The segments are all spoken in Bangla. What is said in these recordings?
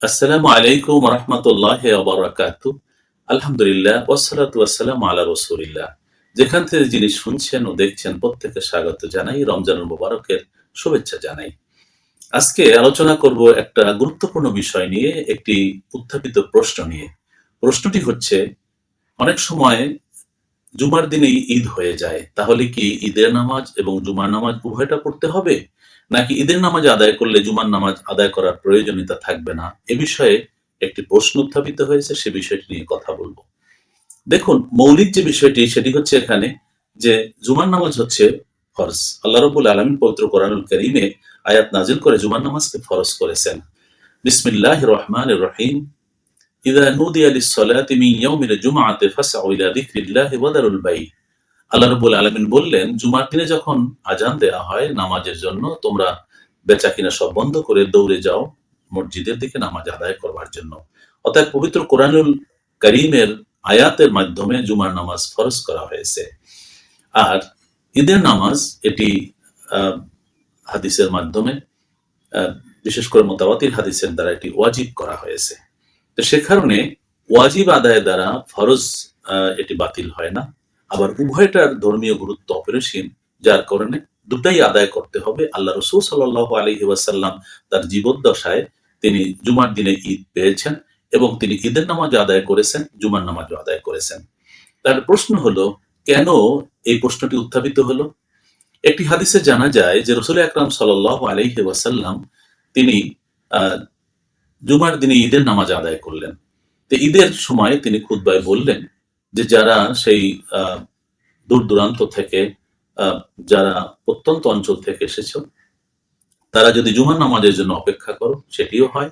আসসালামু আলাইকুম ওয়া রাহমাতুল্লাহি ওয়া বারাকাতুহু। আলহামদুলিল্লাহ ওয়াসসালাতু ওয়াসসালামু আলা রাসূলিল্লাহ। যেখান থেকে যিনি শুনছেন ও দেখছেন প্রত্যেককে স্বাগত জানাই, রমজানুল মুবারকের শুভেচ্ছা জানাই। আজকে আলোচনা করব একটা গুরুত্বপূর্ণ বিষয় নিয়ে, একটি উত্থাপিত প্রশ্ন নিয়ে। প্রশ্নটি হচ্ছে, অনেক সময় জুমার দিনেই ঈদ হয়ে যায়। তাহলে কি ঈদের নামাজ এবং জুমার নামাজ উভয়টা পড়তে হবে? নাকি ঈদের নামাজ আদায় করলে জুমার নামাজ আদায় করার প্রয়োজনীয়তা থাকবে না? এ বিষয়ে একটি প্রশ্ন উত্থাপিত হয়েছে, সে বিষয়টি নিয়ে কথা বলব। দেখুন, মৌলিক যে বিষয়টি সেটি হচ্ছে এখানে যে জুমার নামাজ হচ্ছে ফরজ। আল্লাহ রাব্বুল আলামিন পবিত্র কোরআনুল কারীমে আয়াত নাযিল করে জুমার নামাজকে ফরজ করেছেন। বিসমিল্লাহির রহমানির রহিম। ইযা নুদিয়া লিস-সালাতি মিন ইয়াউমিল জুমআতি ফাসআউ ইলা যিকরিল্লাহি ওয়া যারুল বাই'। আল্লাহ রাব্বুল আলামিন বললেন, জুমার দিনে যখন আযান দেয়া হয় নামাজের জন্য, তোমরা বেচাকেনা সব বন্ধ করে দৌড়ে যাও মসজিদের দিকে নামাজ আদায় করবার জন্য। অতএব পবিত্র কোরআনুল কারীমের আয়াতের মাধ্যমে জুমার নামাজ ফরজ করা হয়েছে। আর ঈদের নামাজ এটি আ হাদিসের মাধ্যমে, আ বিশেষ করে মুতাওয়াতির হাদিসের দ্বারা এটি ওয়াজিব করা হয়েছে। তো সে কারণে ওয়াজিব আদায়ের দ্বারা ফরজ এটি বাতিল হয় না। আবার উভয়টার ধর্মীয় গুরুত্ব অপরিসীম, যার কারণে দুটাই আদায় করতে হবে। আল্লাহ রাসূল সাল্লাল্লাহু আলাইহি ওয়াসাল্লাম তার জীবদ্দশায় তিনি জুমার দিনে ঈদ পেয়েছেন এবং তিনি ঈদের নামাজ আদায় করেছেন, জুমার নামাজও আদায় করেছেন। তাহলে প্রশ্ন হলো, কেন এই প্রশ্নটি উত্থাপিত হলো? একটি হাদিসে জানা যায় যে রাসূল আকরাম সাল্লাল্লাহু আলাইহি ওয়াসাল্লাম তিনি আ জুমার দিনে ঈদের নামাজ আদায় করলেন। তো ঈদের সময় তিনি খুতবায় বললেন যে, যারা সেই আ দূর-দূরান্ত থেকে, আ যারা প্রত্যন্ত অঞ্চল থেকে এসেছ, তারা যদি জুমার নামাজের জন্য অপেক্ষা করো সেটিও হয়,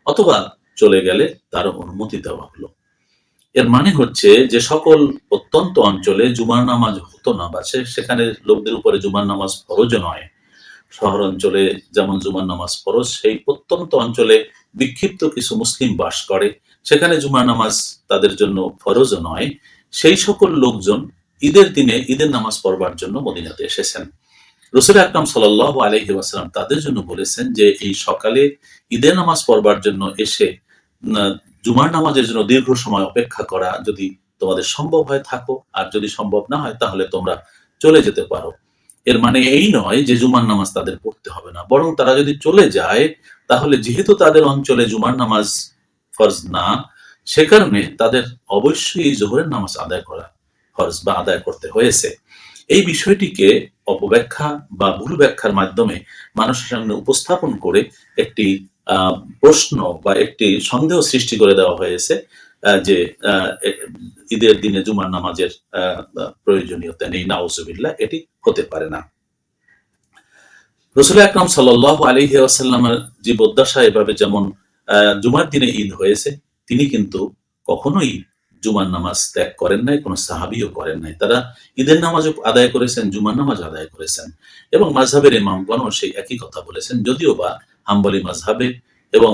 অথবা চলে গেলে তারও অনুমতি দেওয়া হলো। এর মানে হচ্ছে যে সকল প্রত্যন্ত অঞ্চলে জুমার নামাজ হতো না, বা সেখানে লোকদের উপরে জুমার নামাজ ফরজও নয়। শহর অঞ্চলে যেমন জুমার নামাজ ফরজ, সেই প্রত্যন্ত অঞ্চলে বিক্ষিপ্ত কিছু মুসলিম বাস করে, সেখানে জুমার নামাজ তাদের জন্য ফরজও নয়। সেই সকল লোকজন ঈদের দিনে ঈদের নামাজ পড়বার জন্য মদিনাতে এসেছেন। রাসূল আকরাম সাল্লাল্লাহু আলাইহি ওয়াসাল্লাম তাদের জন্য বলেছেন যে, এই সকালে ঈদের নামাজ পড়বার জন্য এসে না জুমার নামাজের জন্য দীর্ঘ সময় অপেক্ষা করা যদি তোমাদের সম্ভব হয় থাকো, আর যদি সম্ভব না হয় তাহলে তোমরা চলে যেতে পারো। এর মানে এই নয় যে জুমার নামাজ তাদের পড়তে হবে না। বরং তারা যদি চলে যায়, তাহলে যেহেতু তাদের অঞ্চলে জুমার নামাজ ফরজ না, সে কারণে তাদের অবশ্যই জোহরের নামাজ আদায় করা ফরজ বা আদায় করতে হয়েছে। এই বিষয়টিকে অপব্যাখ্যা বা ভুল ব্যাখ্যার মাধ্যমে মানুষের সামনে উপস্থাপন করে একটি আ প্রশ্ন বা একটি সন্দেহ সৃষ্টি করে দেওয়া হয়েছে, যে আ এ ঈদের দিনে জুমার নামাজের আ আ প্রয়োজনীয়তা নেই। নাউজুবিল্লাহ, এটি হতে পারে না। রাসূল আকরাম সাল্লাল্লাহু আলাইহি ওয়াসাল্লামের জীবদ্দশায় এভাবে যেমন জুমার দিনে ঈদ হয়েছে, তিনি কিন্তু কখনোই জুমার নামাজ ত্যাগ করেন নাই, কোন সাহাবীও করেন নাই। তারা ঈদের নামাজও আদায় করেছেন, জুমার নামাজ আদায় করেছেন। এবং মাযহাবের ইমামগণও সেই একই কথা বলেছেন। যদিও বা হাম্বলী মাযহাবে এবং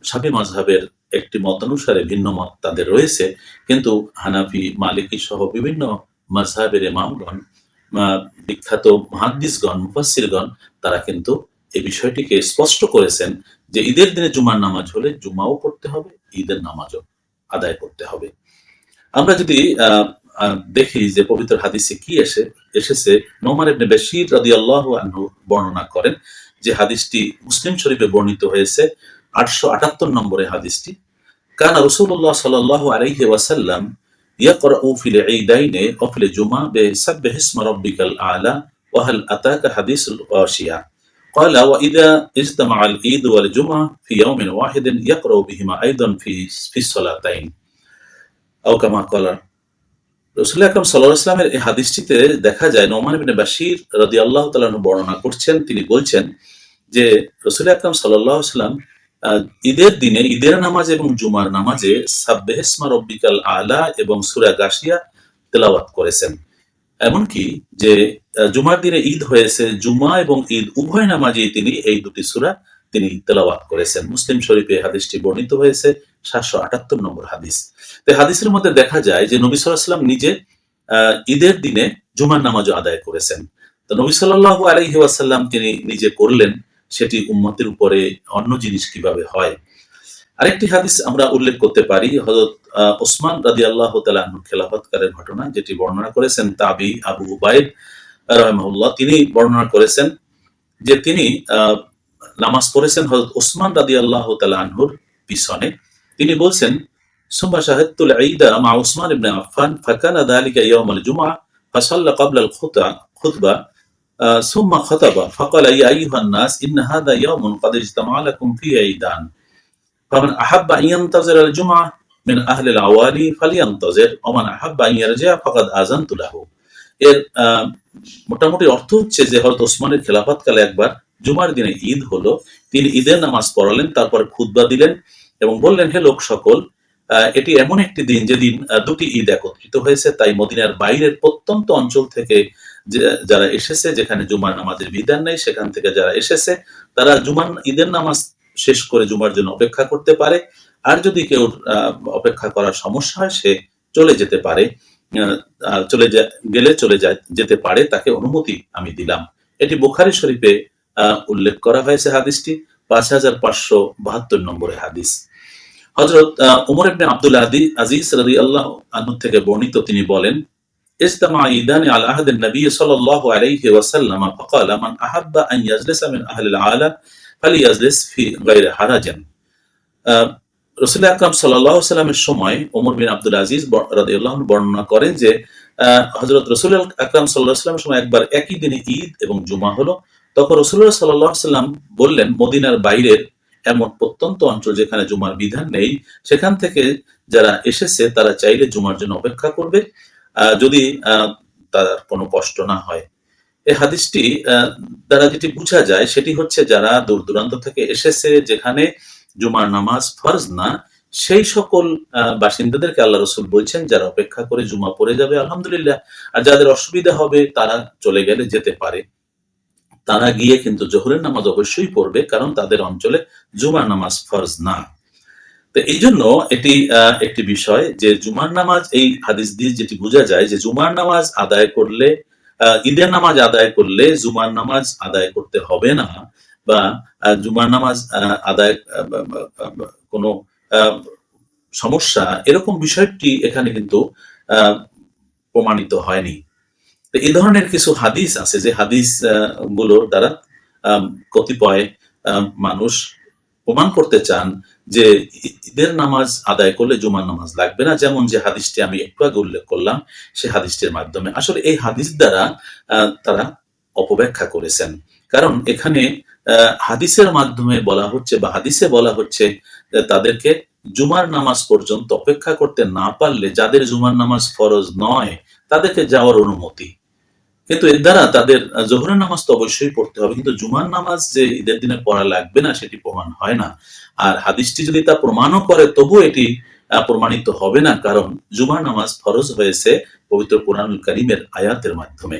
শাফিঈ মাযহাবের একটি মতানুসারে ভিন্ন মত তাদের রয়েছে, কিন্তু হানাফি, মালিকি সহ বিভিন্ন মাযহাবের ইমামগণ, আ বিখ্যাত মুহাদ্দিসগণ, মুফাসসিরগণ, তারা কিন্তু এই বিষয়টিকে স্পষ্ট করেছেন যে ঈদের দিনে জুমার নামাজ হলে জুমাও পড়তে হবে, ঈদের নামাজও আদায় করতে হবে। আমরা যদি আ আ দেখি যে পবিত্র হাদিসে কি এসেছে, নোমান ইবনে বাশীর রাদিয়াল্লাহু আনহু বর্ণনা করেন, যে হাদিসটি মুসলিম শরীফে বর্ণিত হয়েছে, ৮৭৮ নম্বরে হাদিসটি। কানা রাসূলুল্লাহ সাল্লাল্লাহু আলাইহি ওয়াসাল্লাম ইয়াকরাউ ফিল ঈদাইনি ওয়া ফিল জুমআ বিসাব্বিহ ইসমা রাব্বিকাল আ'লা ওয়া হাল আতাকা হাদিসুল গাশিয়া। قال وإذا اجتمع العيد والجمعة في يوم واحد يقرأ بهما أيضا في الصلاتين أو كما قال। রাসূল আকরাম সাল্লাল্লাহু আলাইহি ওয়াসাল্লামের এই হাদিসটিতে দেখা যায়, নোমান ইবনে বাশীর রাদিয়াল্লাহু তাআলা আনহু বর্ণনা করছেন, তিনি বলছেন যে রাসূল আকরাম সাল্লাল্লাহু আলাইহি ওয়াসাল্লাম আ ঈদের দিনে ঈদের নামাজ এবং জুমার নামাজে সাব্বিহ ইসমা রাব্বিকাল আ'লা এবং সূরা গাশিয়া তেলাওয়াত করেছেন। এমনকি যে জুমার দিনে ঈদ হয়েছে, জুমা এবং ঈদ উভয় নামাজেই তিনি এই দুটি সূরা তিনি তেলাওয়াত করেছেন। মুসলিম শরীফে হাদিসটি বর্ণিত হয়েছে, ৭৭৮ নম্বর হাদিস। তো হাদিসের মধ্যে দেখা যায় যে নবী সাল্লাল্লাহু আলাইহি ওয়াসাল্লাম নিজে ঈদের দিনে জুমার নামাজও আদায় করেছেন। তো নবী সাল্লাল্লাহু আলাইহি ওয়াসাল্লাম তিনি নিজে করলেন, সেটি উম্মতের উপরে অন্য জিনিস কিভাবে হয়? আরেকটি হাদিস আমরা উল্লেখ করতে পারি হযরত ওসমান রাদিয়াল্লাহু তাআলা আনহু খেলাফতকারের ঘটনা, যেটি বর্ণনা করেছেন তাবি আবু উবাইদ রাহিমাহুল্লাহ। তিনি বর্ণনা করেছেন যে তিনি নামাজ পড়েছেন হযরত ওসমান রাদিয়াল্লাহু তাআলা আনহুর পিছনে। তিনি বলছেন, সুম্মা শাহাদতুল ঈদা মা উসমান ইবনে আফফান ফাকানা যালিকা ইয়াউমাল জুমআহ ফাসাল্লা ক্বাবলা আল খুতবা সুম্মা খাতাবা ফাকালা ইয়া আইয়ুহান নাস ইন্না হাযা ইয়াউমুন ক্বাদ ইজতামা'a লাকুম ফীহি ঈদান ফামান আহাব্বা আন ইয়ানতাযিরা আল জুমআহ মিন আহলিল আওয়ালি ফালইয়ানতাযির ওয়া মান আহাব্বা আন ইয়ারজি'a ফাকাদ আযানতু লাহু। এর মোটামুটি অর্থ হচ্ছে যে হযরত ওসমানের খেলাফতকালে একবার জুমার দিনে ঈদ হলো। তিনি ঈদের নামাজ পড়ালেন, তারপর খুতবা দিলেন এবং বললেন, হে লোক সকল, এটি এমন একটি দিন যেদিন দুটি ঈদ একত্রিত হয়েছে, তাই মদিনার বাইরের প্রত্যন্ত অঞ্চল থেকে যারা এসেছে, যেখানে জুমার নামাজের বিধান নেই, সেখান থেকে যারা এসেছে তারা ঈদের নামাজ শেষ করে জুমার জন্য অপেক্ষা করতে পারে। আর যদি কেউ অপেক্ষা করার সমস্যা হয়, সে চলে যেতে পারে, যেতে পারে, তাকে অনুমতি আমি দিলাম। এটি বুখারী শরীফে উল্লেখ করা হয়েছে। হাদিসটি 5572 নম্বরের হাদিস। হযরত উমর ইবনে আব্দুল আজিজ রাদিয়াল্লাহু আনহু থেকে বর্ণিত, তিনি বলেন, ইজতামা ঈদানি আলা আহদিন নবী সাল্লাল্লাহু আলাইহি ওয়াসাল্লাম ফাকালা মান আহাব্বা আন ইয়াজলিসা মিন আহলিল আলা ফালিয়াজলিস ফি গায়রি হারাজিন। রাসূল আকরাম সাল্লাল্লাহু আলাইহি ওয়াসাল্লামের সময় ওমর বিন আব্দুল আজিজ রাদিয়াল্লাহু আনহু বর্ণনা করেন যে হযরত রাসূল আকরাম সাল্লাল্লাহু আলাইহি ওয়াসাল্লামের সময় একবার একই দিনে ঈদ এবং জুমা হলো। তখন রাসূলুল্লাহ সাল্লাল্লাহু আলাইহি ওয়াসাল্লাম বললেন, মদিনার বাইরের এমন প্রত্যন্ত অঞ্চল যেখানে জুমার বিধান নেই, সেখান থেকে যারা এসেছে তারা চাইলে জুমার জন্য অপেক্ষা করবে, যদি তার কোনো কষ্ট না হয়। এই হাদিসটি দ্বারা যেটি বোঝা যায় সেটি হচ্ছে, যারা দূর দূরান্ত থেকে এসেছে, যেখানে জুমার নামাজ ফরজ না, সেই সকল বাসিন্দাদেরকে আল্লাহ রাসূল বলছেন যারা অপেক্ষা করে জুমা পড়ে যাবে আলহামদুলিল্লাহ, আর যাদের অসুবিধা হবে তারা চলে গেলে যেতে পারে। তারা গিয়ে কিন্তু জোহরের নামাজ অবশ্যই পড়বে, কারণ তাদের অঞ্চলে জুমার নামাজ ফরজ না। তো এই জন্য এটি একটি বিষয় যে জুমার নামাজ, এই হাদিস দিয়ে যেটি বোঝা যায় যে জুমার নামাজ আদায় করলে, ঈদের নামাজ আদায় করলে জুমার নামাজ আদায় করতে হবে না, বা জুমার নামাজ আদায় কোনো সমস্যা, এরকম বিষয়টি এখানে কিন্তু প্রমাণিত হয়নি। তো এই ধরনের কিছু হাদিস আছে যে হাদিস গুলোর দ্বারা কতিপয় মানুষ প্রমাণ করতে চান যে ঈদের নামাজ আদায় করলে জুমার নামাজ লাগবে না। যেমন যে হাদিসটি আমি একটু আগে উল্লেখ করলাম, সে হাদিসটির মাধ্যমে আসলে এই হাদিস দ্বারা তারা অপব্যাখ্যা করেছেন। কারণ এখানে হাদিসের মাধ্যমে বলা হচ্ছে, বা হাদিসে বলা হচ্ছে, তাদেরকে জুমার নামাজ পর্যন্ত অপেক্ষা করতে না পারলে, যাদের জুমার নামাজ ফরজ নয়, তাদেরকে যাওয়ার অনুমতি। কিন্তু এর দ্বারা তাদের জোহরের নামাজ তো অবশ্যই পড়তে হবে, কিন্তু জুমার নামাজ যে ঈদের দিনে পড়া লাগবে না, সেটি প্রমাণ হয় না। আর হাদিসটি যদি তা প্রমাণও করে, তবু এটি প্রমাণিত হবে না, কারণ জুমার নামাজ ফরজ হয়েছে পবিত্র কোরআনুল কারীমের আয়াতের মাধ্যমে।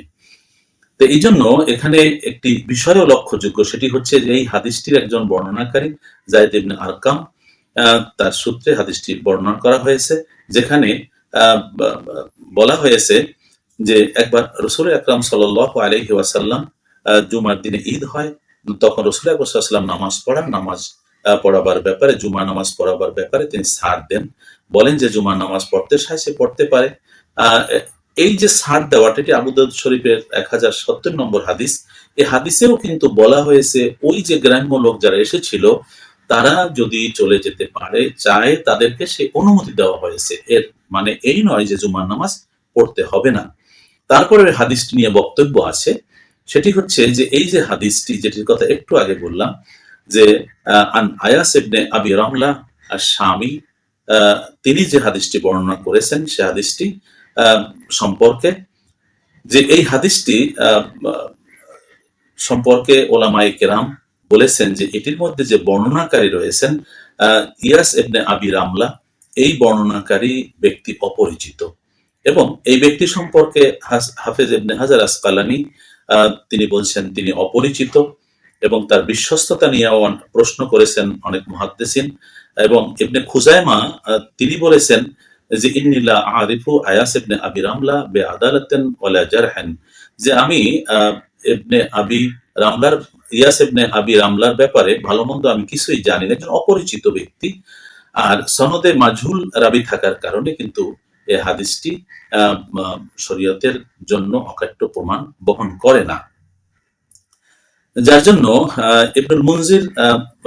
তো এই জন্য এখানে একটি বিষয়ও লক্ষ্যযোগ্য, সেটি হচ্ছে যে এই হাদিসটির একজন বর্ণনাকারী যায়েদ ইবনে আরকাম, তার সূত্রে হাদিসটি বর্ণনা করা হয়েছে, যেখানে বলা হয়েছে যে একবার রাসূল আকরাম সাল্লাল্লাহু আলাইহি ওয়াসাল্লাম, জুমার দিনে ঈদ হয়, তখন রাসূল আকরাম সাল্লাল্লাহু আলাইহি ওয়াসাল্লাম নামাজ পড়াবার ব্যাপারে, জুমার নামাজ পড়াবার ব্যাপারে তিনি ছাড় দেন, বলেন যে জুমার নামাজ পড়তে চায় সে পড়তে পারে। এই যে ছাড় দেওয়াটা, এটি আবু দাউদ শরীফের 1070 নম্বর হাদিস। এই হাদিসেও কিন্তু বলা হয়েছে, ওই যে গ্রাম্য লোক যারা এসেছিল, তারা যদি চলে যেতে পারে, চায়, তাদেরকে সে অনুমতি দেওয়া হয়েছে। এর মানে এই নয় যে জুমার নামাজ পড়তে হবে না। তারপরে হাদিসটি নিয়ে বক্তব্য আছে, সেটি হচ্ছে যে এই যে হাদিসটি, যেটির কথা একটু আগে বললাম, যে আন আয়াস ইবনে আবি রামলা আশ-শামি, তিনি যে হাদিসটি বর্ণনা করেছেন, সে হাদিসটি সম্পর্কে, যে এই হাদিসটি সম্পর্কে ওলামায়ে কেরাম বলেছেন যে এটির মধ্যে যে বর্ণনাকারী রয়েছেন ইয়াস ইবনে আবি রামলা, এই বর্ণনাকারী ব্যক্তি অপরিচিত, এবং এই ব্যক্তি সম্পর্কে হাফেজ ইবনে হাজার আসকালানি তিনি বলছেন তিনি অপরিচিত, এবং তার বিশ্বস্ততা নিয়ে প্রশ্ন করেছেন অনেক মুহাদ্দিসিন। এবং ইবনে খুজাইমা তিনি বলেছেন যে ইন্নী লা আরিফু আয়াস ইবনে আবি রামলা বিআদালাতিন ওয়ালা জারহান, যে আমি ইয়াস ইবনে আবি রামলার ব্যাপারে ভালো মন্দ আমি কিছুই জানি না, একজন অপরিচিত ব্যক্তি। আর সনদে মাঝহুল রাবি থাকার কারণে কিন্তু এই হাদিসটি শরীয়তের জন্য অকাট্য প্রমাণ বহন করে না। যার জন্য ইবনুল মুনজির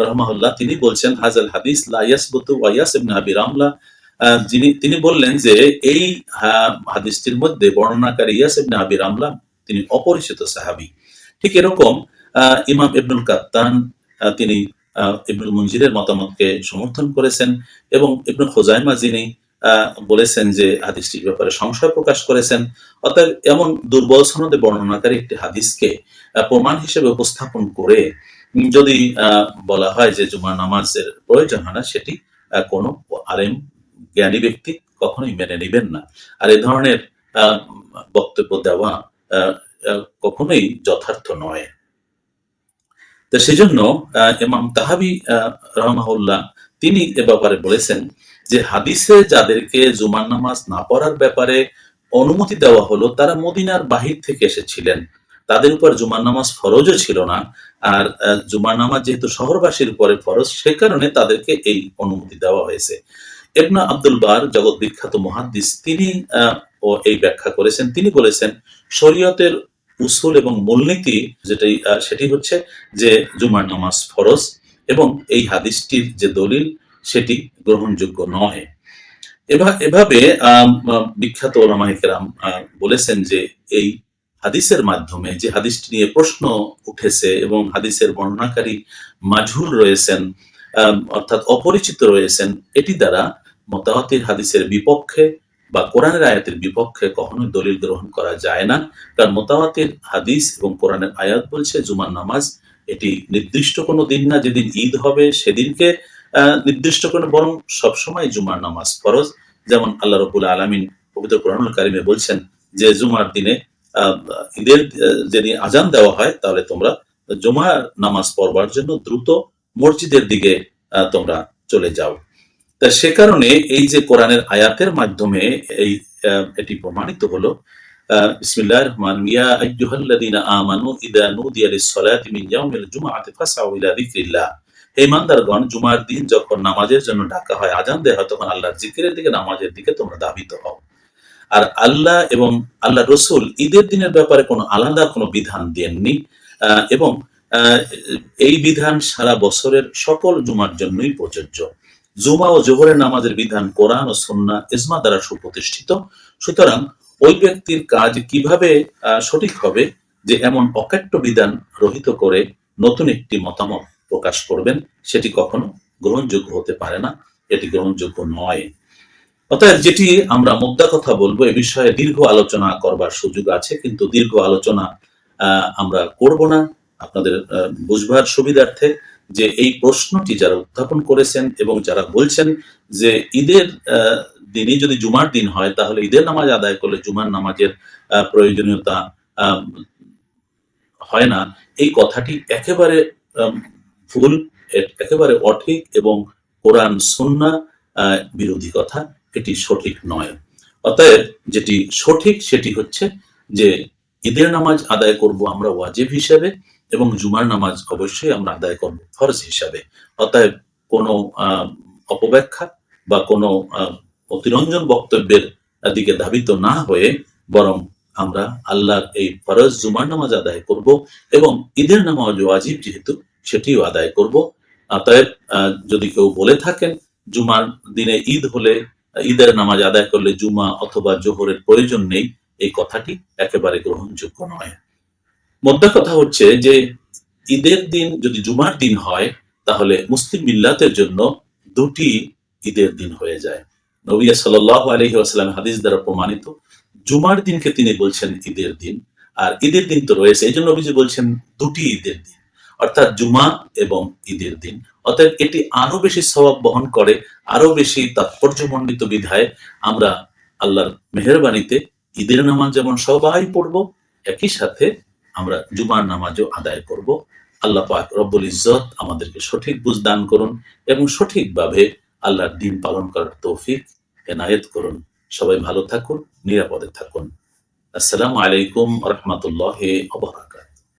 রাহমাহুল্লাহ তিনি বলছেন হাযাল হাদিস লা ইয়াসবুতু ওয়া ইয়াস ইবনে আবি রামলা, তিনি বললেন যে এই হাদিসটির মধ্যে বর্ণনাকারী ইয়াস ইবনে আবি রামলা তিনি অপরিচিত সাহাবী। ঠিক এরকম ইমাম ইবনুল কাত্তান তিনি ইবনুল মুনজিরের মতামতকে সমর্থন করেছেন এবং ইবনুল খুজাইমা যিনি বলেছেন যে হাদিসটির ব্যাপারে সংশয় প্রকাশ করেছেন। অতএব এমন দুর্বল সনদে বর্ণনাকারী একটি হাদিসকে প্রমাণ হিসেবে উপস্থাপন করে যদি বলা হয় যে জুমার নামাজের প্রয়োজন হয় না, সেটি কোনো আলেম জ্ঞানী ব্যক্তি কখনোই মেনে নিবেন না। আর এ ধরনের বক্তব্য দেওয়া কখনোই যথার্থ নয়। তো সেজন্য ইমাম তাহাবী রাহমাহুল্লাহ তিনি এ ব্যাপারে বলেছেন যে হাদিসে যাদেরকে জুমার নামাজ না পড়ার ব্যাপারে অনুমতি দেওয়া হলো তারা মদিনার বাহির থেকে এসেছিলেন, তাদের উপর জুমার নামাজ ফরজও ছিল না। আর জুমার নামাজ যেহেতু শহরবাসীর উপরে ফরজ, সে কারণে তাদেরকে এই অনুমতি দেওয়া হয়েছে। ইবনে আব্দুল বার জগৎ বিখ্যাত মুহাদ্দিস তিনি এই ব্যাখ্যা করেছেন। তিনি বলেছেন শরীয়তের উসুল এবং মূলনীতি সেটি হচ্ছে যে জুমার নামাজ ফরজ এবং এই হাদিসটির যে দলিল সেটি গ্রহণযোগ্য নয়। এভাবে বিখ্যাত ওলামায়ে কেরাম বলেছেন যে এই হাদিসের মাধ্যমে যে হাদিসটি নিয়ে প্রশ্ন উঠেছে এবং হাদিসের বর্ণনাকারী মাঝহুল রয়েছেন, অর্থাৎ অপরিচিত রয়েছেন, এটি দ্বারা মুতাওয়াতির হাদিসের বিপক্ষে বা কোরআনের আয়াতের বিপক্ষে কখনোই দলিল গ্রহণ করা যায় না। কারণ মুতাওয়াতির হাদিস এবং কোরআনের আয়াত বলছে জুমার নামাজ এটি নির্দিষ্ট কোনো দিন না, যেদিন ঈদ হবে সেদিনকে নির্দিষ্ট করে, বরং সবসময় জুমার নামাজ ফরজ। যেমন আল্লাহ রাব্বুল আলামিন পবিত্র কোরআনুল কারিমে বলছেন যে জুমার দিনে ঈদের যেদিন আজান দেওয়া হয় তাহলে তোমরা জুমার নামাজ পড়বার জন্য দ্রুত মসজিদের দিকে তোমরা চলে যাও। তা সে কারণে এই যে কোরআনের আয়াতের মাধ্যমে এটি প্রমাণিত হলো। বিসমিল্লাহির রহমানির রহিম, ইয়া আইয়ুহাল্লাযীনা আমানু ইযা নুদিয়া লিস-সালাতি মিন ইয়াউমিল জুমআতি ফাসআউ ইলা যিকরিল্লাহ। হে ঈমানদারগণ, জুমার দিন যখন নামাজের জন্য ডাকা হয়, আজান দেওয়া হয়, তখন আল্লাহর জিকিরের দিকে, নামাজের দিকে তোমরা ধাবিত হও। আর আল্লাহ এবং আল্লাহ রসুল ঈদের দিনের ব্যাপারে কোনো আলাদা কোনো বিধান দেননি এবং এই বিধান সারা বছরের সকল জুমার জন্যই প্রযোজ্য। জুমা ও জোহরের নামাজের বিধান কোরআন ও সুন্নাহ ইজমা দ্বারা সুপ্রতিষ্ঠিত। সুতরাং ওই ব্যক্তির কাজ কিভাবে সঠিক হবে যে এমন অকাট্য বিধান রহিত করে নতুন একটি মতামত প্রকাশ করবেন, সেটি কখনো গ্রহণযোগ্য হতে পারে না, এটি গ্রহণযোগ্য নয়। অতএব যেটি আমরা মোদ্দা কথা বলবো, এ বিষয়ে দীর্ঘ আলোচনা করবার সুযোগ আছে, কিন্তু দীর্ঘ আলোচনা আমরা করব না আপনাদের বুঝবার সুবিধার্থে। যে এই প্রশ্নটি যারা উত্থাপন করেছেন এবং যারা বলছেন যে ঈদের দিনই যদি জুমার দিন হয় তাহলে ঈদের নামাজ আদায় করলে জুমার নামাজের প্রয়োজনীয়তা হয় না, এই কথাটি একেবারে ভুল, একেবারে অঠিক এবং কোরআন সুন্নাহ বিরোধী কথা, এটি সঠিক নয়। অতএব যেটি সঠিক সেটি হচ্ছে যে ঈদের নামাজ আদায় করব আমরা ওয়াজিব হিসাবে এবং জুমার নামাজ অবশ্যই আমরা আদায় করব ফরজ হিসাবে। অতএব কোনো অপব্যাখ্যা বা কোনো অতিরঞ্জন বক্তব্যের দিকে ধাবিত না হয়ে বরং আমরা আল্লাহর এই ফরজ জুমার নামাজ আদায় করব এবং ঈদের নামাজ ওয়াজিব যেহেতু সেটিও আদায় করব। অতএব যদি কেউ বলে থাকেন জুমার দিনে ঈদ হলে, ঈদের নামাজ আদায় করলে জুমা অথবা জোহরের প্রয়োজন নেই, এই কথাটি একেবারে গ্রহণযোগ্য নয়। মোদ্দা কথা হচ্ছে যে ঈদের দিন যদি জুমার দিন হয় তাহলে মুসলিম মিল্লাতের জন্য দুটি ঈদের দিন হয়ে যায়। নবী সাল্লাল্লাহু আলাইহি ওয়াসাল্লাম হাদিস দ্বারা প্রমাণিত, জুমার দিনকে তিনি বলছেন ঈদের দিন, আর ঈদের দিন তো রয়েছে, এই জন্য নবীজি বলছেন দুটি ঈদের দিন, অর্থাৎ জুমা এবং ঈদের দিন। অতএব এটি আরো বেশি সওয়াব বহন করে, আরো বেশি তাৎপর্যমণ্ডিত বিধায় আমরা আল্লাহর মেহেরবানিতে ঈদের নামাজ যেমন সবাই পড়ব, একই সাথে আমরা জুমার নামাজও আদায় করব। আল্লাহ পাক রব্বুল ইজ্জত আমাদেরকে সঠিক বুঝ দান করুন এবং সঠিকভাবে আল্লাহর দ্বীন পালন করার তৌফিক এনায়েত করুন। সবাই ভালো থাকুন, নিরাপদে থাকুন। আসসালামু আলাইকুম ওয়া রাহমাতুল্লাহি ওয়া বারাকাতুহু।